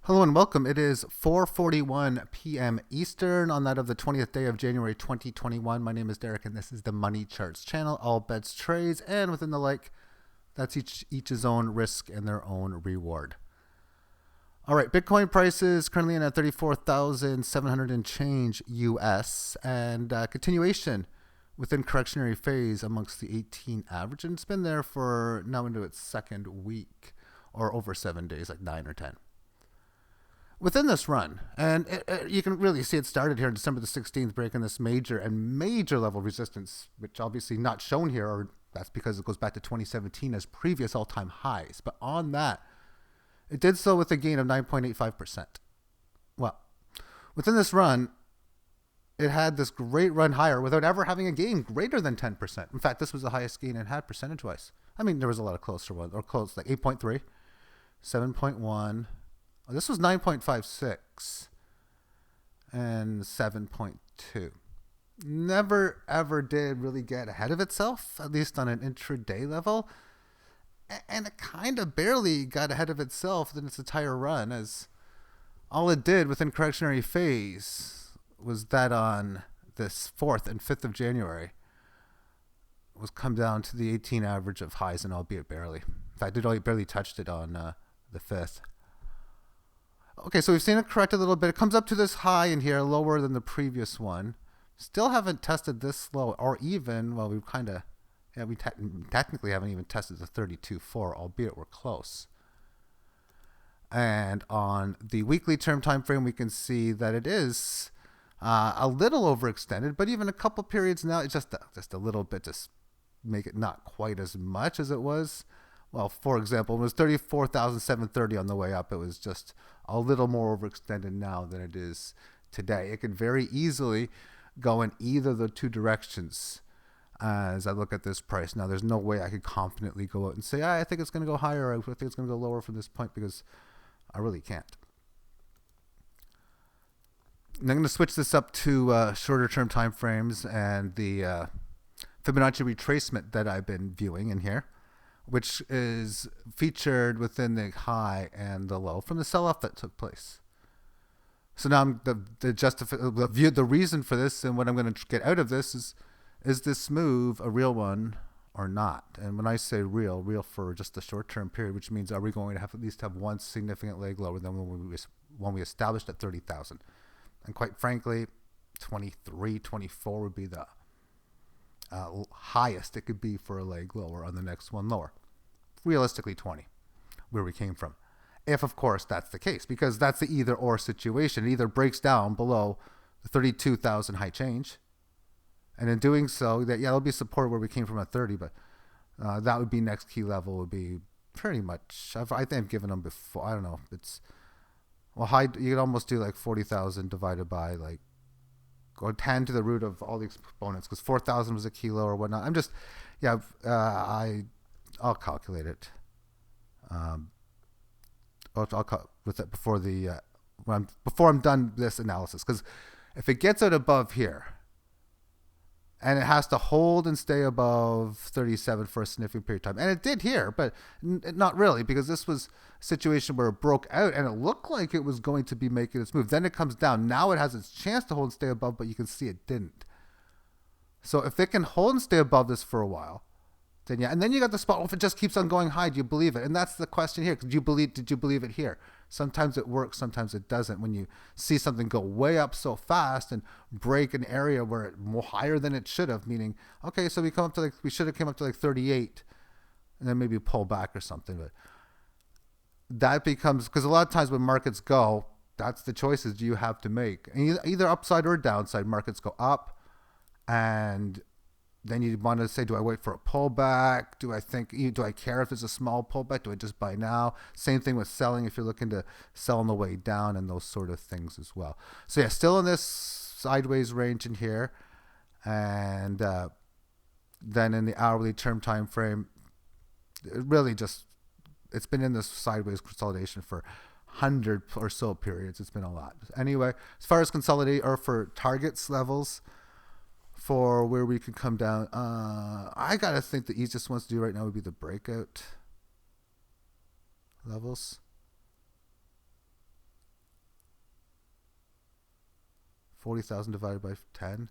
Hello and welcome. It is 4:41 p.m. Eastern on that of the 20th day of January 2021. My name is Derek and this is the Money Charts channel. All bets trades, and within the like, that's each his own risk and their own reward. All right, Bitcoin prices currently in at 34,700 and change US, and continuation within correctionary phase amongst the 18 average, and it's been there for now into its second week, or over 7 days, like 9 or 10. Within this run, and you can really see it started here on December the 16th, breaking this major level resistance, which obviously not shown here, or that's because it goes back to 2017 as previous all-time highs. But on that, it did so with a gain of 9.85%. Well, within this run, it had this great run higher without ever having a gain greater than 10%. In fact, this was the highest gain it had percentage-wise. I mean, there was a lot of closer ones, or close, like 8.3, 7.1. This was 9.56 and 7.2. Never ever did really get ahead of itself, at least on an intraday level. And it kind of barely got ahead of itself in its entire run, as all it did within correctionary phase was that on this 4th and 5th of January was come down to the 18 average of highs, and albeit barely. In fact, it only barely touched it on the 5th. Okay, so we've seen it correct a little bit. It comes up to this high in here, lower than the previous one. Still haven't tested this low, or even, well, we've kind of, we technically haven't even tested the 32.4, albeit we're close. And on the weekly term time frame, we can see that it is a little overextended, but even a couple periods now, it's just a little bit to make it not quite as much as it was. Well, for example, it was 34,730 on the way up. It was just a little more overextended now than it is today. It could very easily go in either of the two directions as I look at this price. Now, there's no way I could confidently go out and say, I think it's going to go higher, or I think it's going to go lower from this point, because I really can't. And I'm going to switch this up to shorter term time frames and the Fibonacci retracement that I've been viewing in here, which is featured within the high and the low from the sell-off that took place. So now I'm the reason for this, and what I'm going to get out of this is this move a real one or not? And when I say real for just the short-term period, which means are we going to have at least have one significant leg lower than when we established at 30,000? And quite frankly, 23, 24 would be the highest it could be for a leg lower on the next one lower. Realistically 20, where we came from. If, of course, that's the case, because that's the either or situation. It either breaks down below the 32,000 high change, and in doing so, it'll be support where we came from at 30, but that would be next key level would be pretty much, I think I've given them before, I don't know, it's, well, high, you could almost do like 40,000 divided by like, or 10 to the root of all the exponents, because 4,000 was a kilo or whatnot. I'm just, I'll calculate it. I'll with it before before I'm done this analysis, because if it gets out above here, and it has to hold and stay above 37 for a significant period of time. And it did here, but not really, because this was a situation where it broke out and it looked like it was going to be making its move. Then it comes down. Now it has its chance to hold and stay above, but you can see it didn't. So if it can hold and stay above this for a while, then yeah. And then you got the spot, well, if it just keeps on going high, do you believe it? And that's the question here. Did you believe it here? Sometimes it works, sometimes it doesn't. When you see something go way up so fast and break an area where it's more higher than it should have, meaning, okay, so we should have came up to like 38 and then maybe pull back or something. But that becomes, because a lot of times when markets go, that's the choices you have to make. And either upside or downside, markets go up, and then you want to say, do I wait for a pullback? Do I care if it's a small pullback? Do I just buy now? Same thing with selling if you're looking to sell on the way down, and those sort of things as well. So yeah, still in this sideways range in here. And then in the hourly term time frame, it really just, it's been in this sideways consolidation for 100 or so periods. It's been a lot. Anyway, as far as consolidate or for targets levels, for where we could come down, I gotta think the easiest ones to do right now would be the breakout levels. 40,000 divided by 10.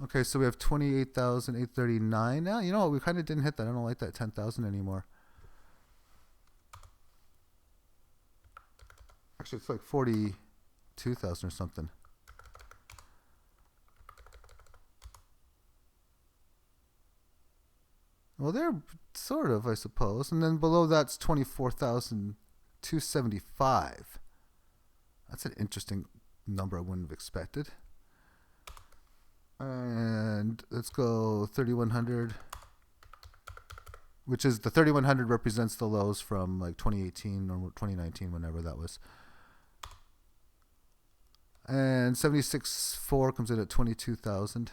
Okay, so we have 28,839. Now, you know what? We kind of didn't hit that. I don't like that 10,000 anymore. Actually, it's like 42,000 or something. Well, they're sort of, I suppose. And then below that's 24,275. That's an interesting number I wouldn't have expected. And let's go 3,100, which is the 3,100 represents the lows from like 2018 or 2019, whenever that was. And 76.4 comes in at 22,000.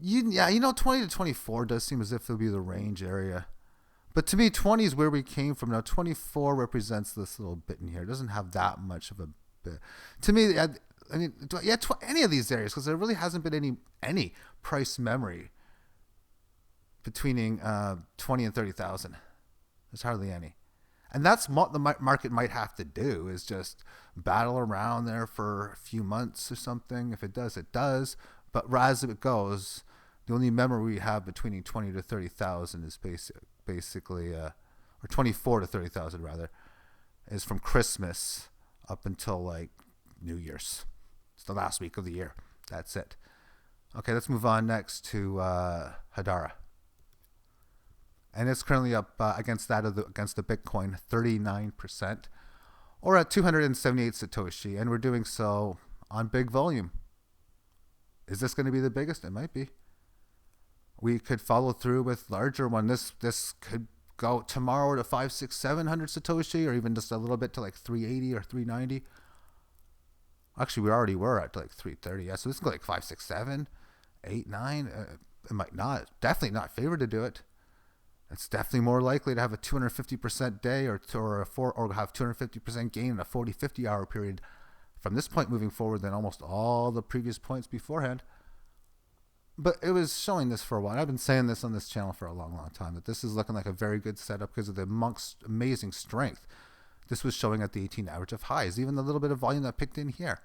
Yeah, you know, 20 to 24 does seem as if it'll be the range area. But to me, 20 is where we came from. Now, 24 represents this little bit in here. It doesn't have that much of a bit. To me, I mean, yeah, any of these areas, because there really hasn't been any price memory between 20 and 30,000. There's hardly any. And that's what the market might have to do, is just battle around there for a few months or something. If it does, it does. But as it goes, the only memory we have between 20 to 30,000 is basically, or 24 to 30,000 rather, is from Christmas up until like New Year's. It's the last week of the year. That's it. Okay, let's move on next to Hedera. And it's currently up against the Bitcoin 39%, or at 278 Satoshi, and we're doing so on big volume. Is this going to be the biggest? It might be. We could follow through with larger one. This could go tomorrow to 500, 600, 700 Satoshi, or even just a little bit to like 380 or 390. Actually, we already were at like 330. Yeah, so this can go like 5, 6, 7, 8, 9. It might not. Definitely not favored to do it. It's definitely more likely to have a 250% day or have 250% gain in a 40, 50 hour period from this point moving forward than almost all the previous points beforehand. But it was showing this for a while. I've been saying this on this channel for a long, long time, that this is looking like a very good setup because of the monk's amazing strength. This was showing at the 18 average of highs, even the little bit of volume that picked in here.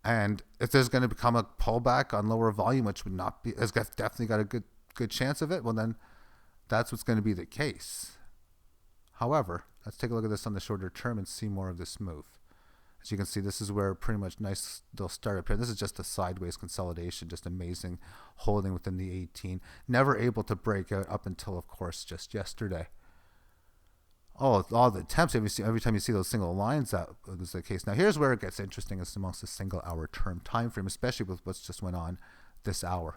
And if there's going to become a pullback on lower volume, which would not be, has definitely got a good chance of it, well then that's what's going to be the case. However, let's take a look at this on the shorter term and see more of this move. As you can see, this is where pretty much nice they'll start up here. This is just a sideways consolidation, just amazing holding within the 18. Never able to break out up until, of course, just yesterday. Oh, all the attempts, every time you see those single lines, that was the case. Now, here's where it gets interesting, is amongst the single hour term time frame, especially with what's just went on this hour.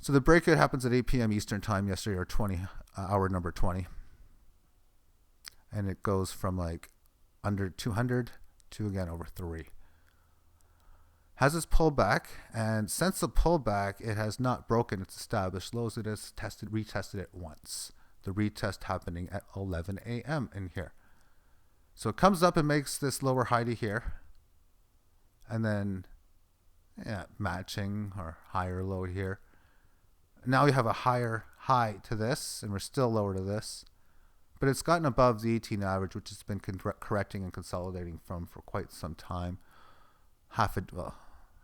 So the breakout happens at 8 p.m. Eastern time yesterday, or hour number 20. And it goes from like under 200 to again over 3. Has this pullback, and since the pullback, it has not broken its established lows. It has retested it once. The retest happening at 11 a.m. in here. So it comes up and makes this lower high to here, and then matching or higher low here. Now we have a higher high to this, and we're still lower to this. But it's gotten above the 18 average, which has been correcting and consolidating from for quite some time.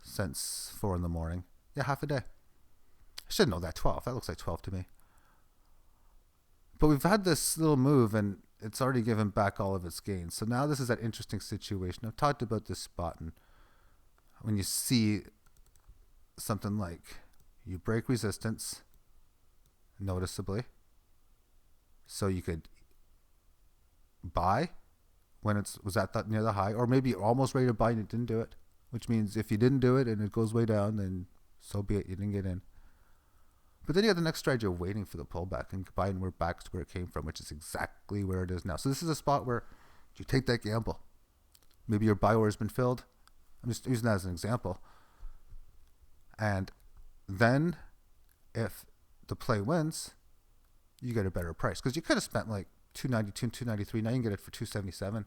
Since 4 in the morning. Yeah, half a day. I should know that. 12. That looks like 12 to me. But we've had this little move, and it's already given back all of its gains. So now this is that interesting situation. I've talked about this spot, and when you see something like you break resistance noticeably, so you could buy when it was at that near the high, or maybe almost ready to buy and it didn't do it, which means if you didn't do it and it goes way down, then so be it, you didn't get in. But then you have the next strategy of waiting for the pullback and buy, and we're back to where it came from, which is exactly where it is now. So this is a spot where you take that gamble. Maybe your buy order has been filled. I'm just using that as an example. And then if the play wins, you get a better price, because you could have spent like 292, 293. Now you can get it for 277.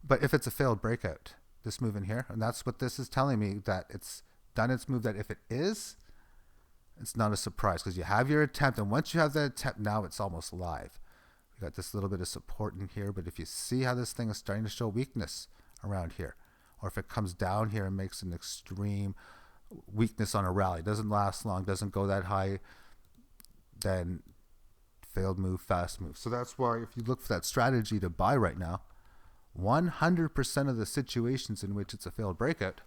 But if it's a failed breakout, this move in here, and that's what this is telling me, that it's done its move, that if it is, it's not a surprise because you have your attempt. And once you have that attempt, now it's almost live. We got this little bit of support in here. But if you see how this thing is starting to show weakness around here, or if it comes down here and makes an extreme weakness on a rally, doesn't last long, doesn't go that high, then failed move, fast move. So that's why if you look for that strategy to buy right now, 100% of the situations in which it's a failed breakout,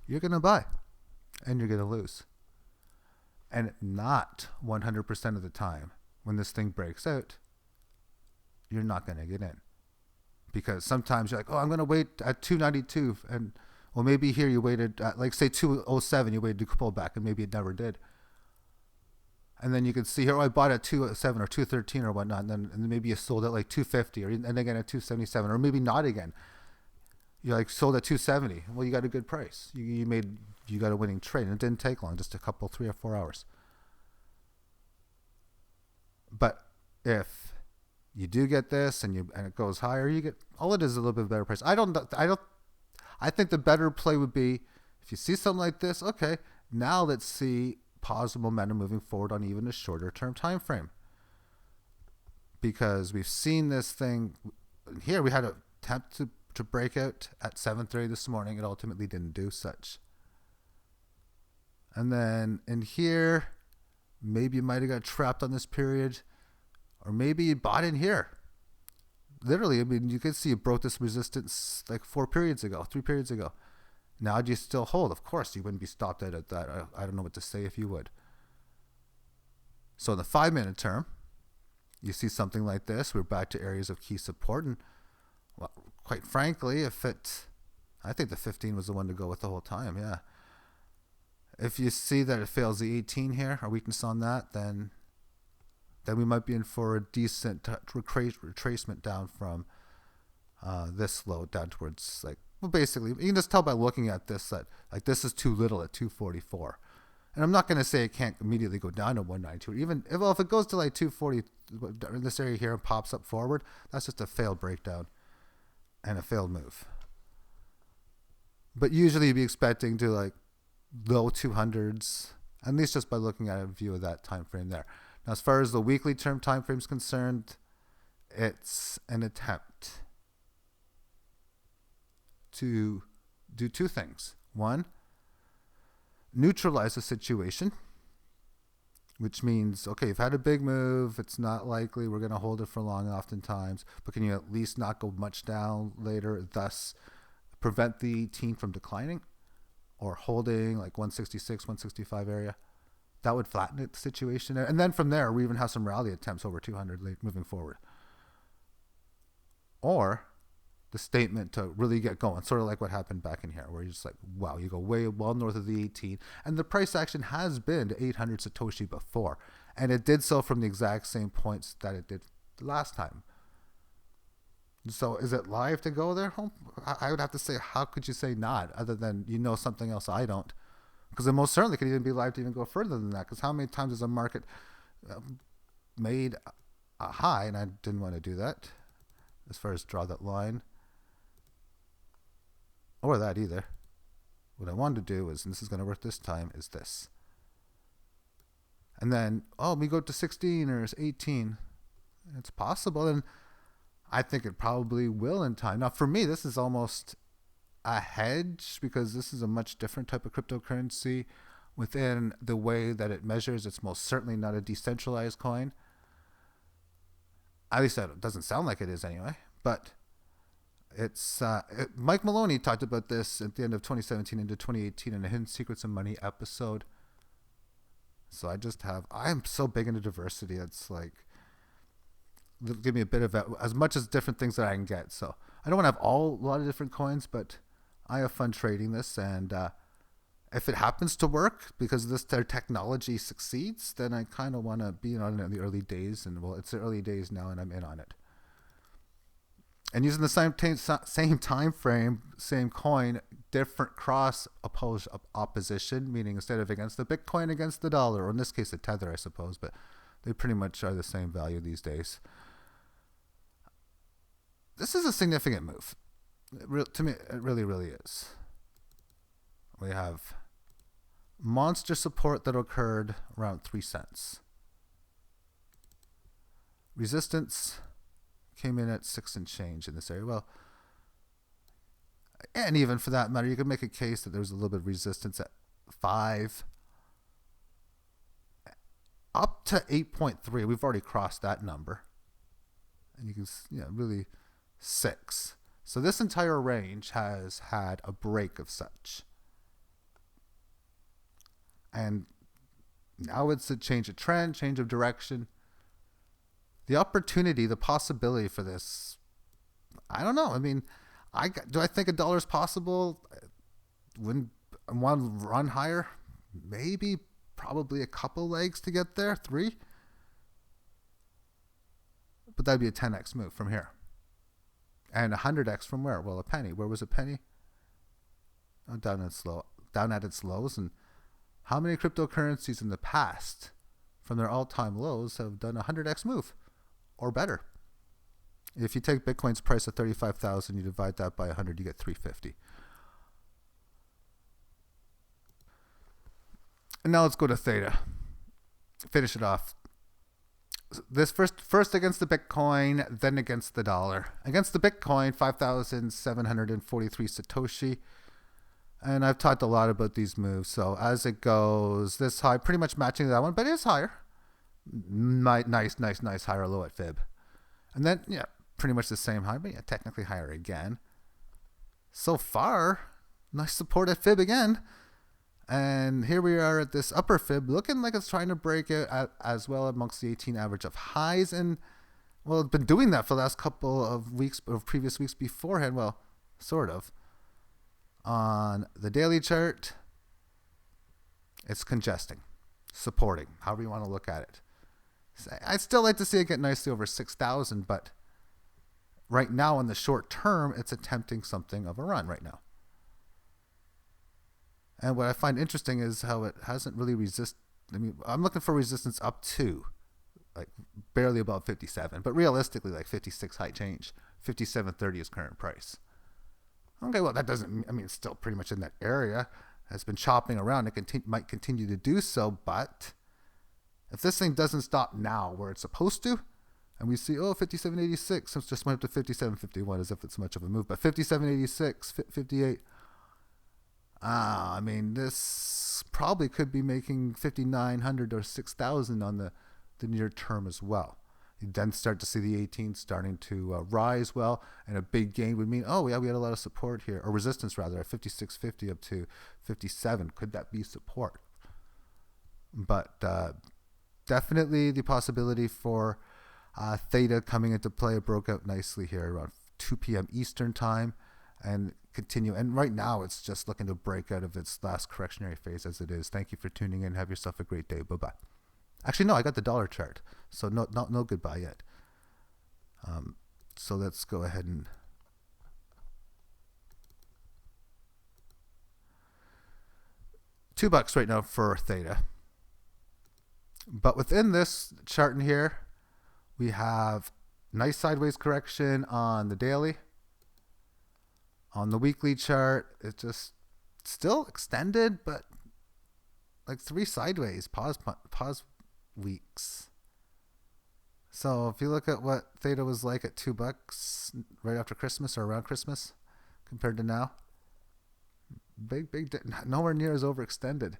you're going to buy and you're going to lose. And not 100% of the time when this thing breaks out, you're not going to get in. Because sometimes you're like, oh, I'm going to wait at 292. And well, maybe here you waited at, like, say 207, you waited to pull back, and maybe it never did. And then you can see here, oh, I bought at 207 or 213 or whatnot, and then maybe you sold at like 250 and again at 277, or maybe not again. You like sold at 270. Well, you got a good price. You got a winning trade, and it didn't take long, just a couple, 3 or 4 hours. But if you do get this and it goes higher, you get, all it is a little bit better price. I think the better play would be if you see something like this, okay, now let's see positive momentum moving forward on even a shorter term time frame. Because we've seen this thing here, we had an attempt to break out at 7:30 this morning. It ultimately didn't do such. And then in here, maybe you might have got trapped on this period, or maybe you bought in here. Literally, I mean, you could see it broke this resistance like 3 periods ago. Now, do you still hold? Of course, you wouldn't be stopped out at that. I don't know what to say if you would. So in the 5-minute term, you see something like this. We're back to areas of key support. And well, quite frankly, I think the 15 was the one to go with the whole time, yeah. If you see that it fails the 18 here, a weakness on that, then we might be in for a decent retracement down from this low down towards, like, well, basically, you can just tell by looking at this that, like, this is too little at 244. And I'm not going to say it can't immediately go down to 192. Even if it goes to like 240 in this area here and pops up forward, that's just a failed breakdown and a failed move. But usually you'd be expecting to like low 200s, at least just by looking at a view of that time frame there. Now, as far as the weekly term time frame is concerned, it's an attempt to do 2 things. One, neutralize the situation, which means, okay, you've had a big move. It's not likely we're going to hold it for long oftentimes, but can you at least not go much down later, thus prevent the 18 from declining or holding like 166, 165 area? That would flatten the situation. And then from there, we even have some rally attempts over 200 moving forward. Or the statement to really get going, sort of like what happened back in here, where you're just like, wow, you go way well north of the 18. And the price action has been to 800 Satoshi before. And it did so from the exact same points that it did the last time. So is it live to go there? I would have to say, how could you say not, other than you know something else I don't? Because it most certainly could even be live to even go further than that. Because how many times has a market made a high, and I didn't want to do that as far as draw that line. Or that either. What I wanted to do is, and this is going to work this time, is this. And then, we go to 16 or 18. It's possible, and I think it probably will in time. Now, for me, this is almost a hedge because this is a much different type of cryptocurrency within the way that it measures. It's most certainly not a decentralized coin. At least it doesn't sound like it is anyway. But it's Mike Maloney talked about this at the end of 2017 into 2018 in a Hidden Secrets of Money episode. So I'm so big into diversity. It's like, give me a bit of as much as different things that I can get. So I don't want to have a lot of different coins, but I have fun trading this. And if it happens to work because their technology succeeds, then I kind of want to be on it in the early days. And well, it's the early days now, and I'm in on it. And using the same time frame, same coin, different cross opposition, meaning instead of against the Bitcoin, against the dollar, or in this case, the Tether, I suppose, but they pretty much are the same value these days. This is a significant move. To me, it really, really is. We have monster support that occurred around 3 cents. Resistance came in at 6 and change in this area. Well, and even for that matter, you could make a case that there's a little bit of resistance at 5 up to 8.3. We've already crossed that number. And you can, really 6. So this entire range has had a break of such. And now it's a change of trend, change of direction. The opportunity, the possibility for this, I don't know. I mean, do I think $1 is possible? Wouldn't I want to run higher? Maybe, probably a couple legs to get there, 3. But that'd be a 10x move from here. And 100x from where? Well, a penny. Where was a penny? Oh, down at its lows. And how many cryptocurrencies in the past, from their all-time lows, have done a 100x move or better? If you take Bitcoin's price of 35,000, you divide that by 100, you get 350. And now let's go to Theta. Finish it off. This first against the Bitcoin, then against the dollar. Against the Bitcoin, 5,743 Satoshi. And I've talked a lot about these moves. So as it goes, this high, pretty much matching that one, but it is higher. Nice higher low at fib. And then, pretty much the same high, but technically higher again. So far, nice support at fib again. And here we are at this upper fib, looking like it's trying to break it as well amongst the 18 average of highs. And, well, it's been doing that for the last couple of weeks, or previous weeks beforehand. Well, sort of. On the daily chart, it's congesting, supporting, however you want to look at it. I'd still like to see it get nicely over 6,000, but right now in the short term, it's attempting something of a run right now. And what I find interesting is how it hasn't really I'm looking for resistance up to, like, barely above 57, but realistically, like 56 high change. 57.30 is current price. Okay, well, that doesn't, it's still pretty much in that area. Has been chopping around. It might continue to do so, but if this thing doesn't stop now where it's supposed to, and we see, 57.86, it's just went up to 57.51 as if it's much of a move, but 57.86, 58, this probably could be making 5,900 or 6,000 on the near term as well. You then start to see the 18 starting to rise well, and a big gain would mean, we had a lot of support here, or resistance rather, at 56.50 up to 57. Could that be support? But definitely the possibility for Theta coming into play. It broke out nicely here around 2 p.m. Eastern time and continue. And right now it's just looking to break out of its last correctionary phase as it is. Thank you for tuning in. Have yourself a great day. Bye-bye. Actually, no, I got the dollar chart. So no goodbye yet. So let's go ahead and $2 right now for Theta. But within this chart in here, we have nice sideways correction on the daily. On the weekly chart, it's just still extended, but like 3 sideways, pause weeks. So if you look at what Theta was like at $2 right after Christmas or around Christmas compared to now, big, nowhere near as overextended.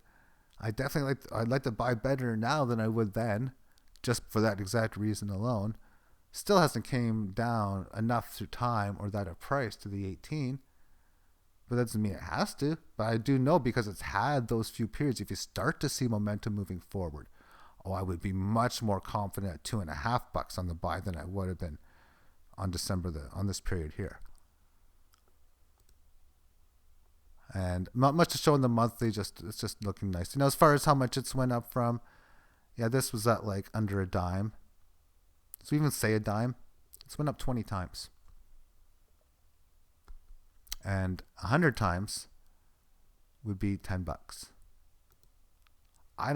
I'd like to buy better now than I would then, just for that exact reason alone. Still hasn't came down enough through time or that of price to the 18. But that doesn't mean it has to. But I do know, because it's had those few periods, if you start to see momentum moving forward, I would be much more confident at $2.50 on the buy than I would have been on on this period here. And not much to show in the monthly, it's just looking nice. As far as how much it's went up from, this was at like under a dime. So even say a dime, it's went up 20 times. And 100 times would be $10. I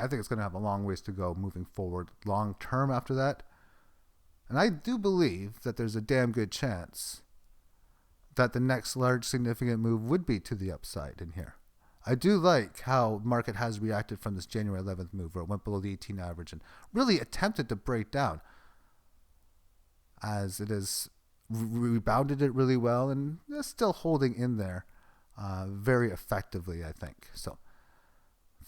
think it's going to have a long ways to go moving forward, long term after that. And I do believe that there's a damn good chance that the next large significant move would be to the upside in here. I do like how market has reacted from this January 11th move where it went below the 18 average and really attempted to break down, as it has rebounded it really well and is still holding in there very effectively, I think. So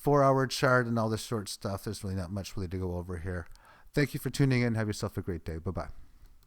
4-hour chart and all this short stuff, there's really not much really to go over here. Thank you for tuning in. Have yourself a great day. Bye-bye.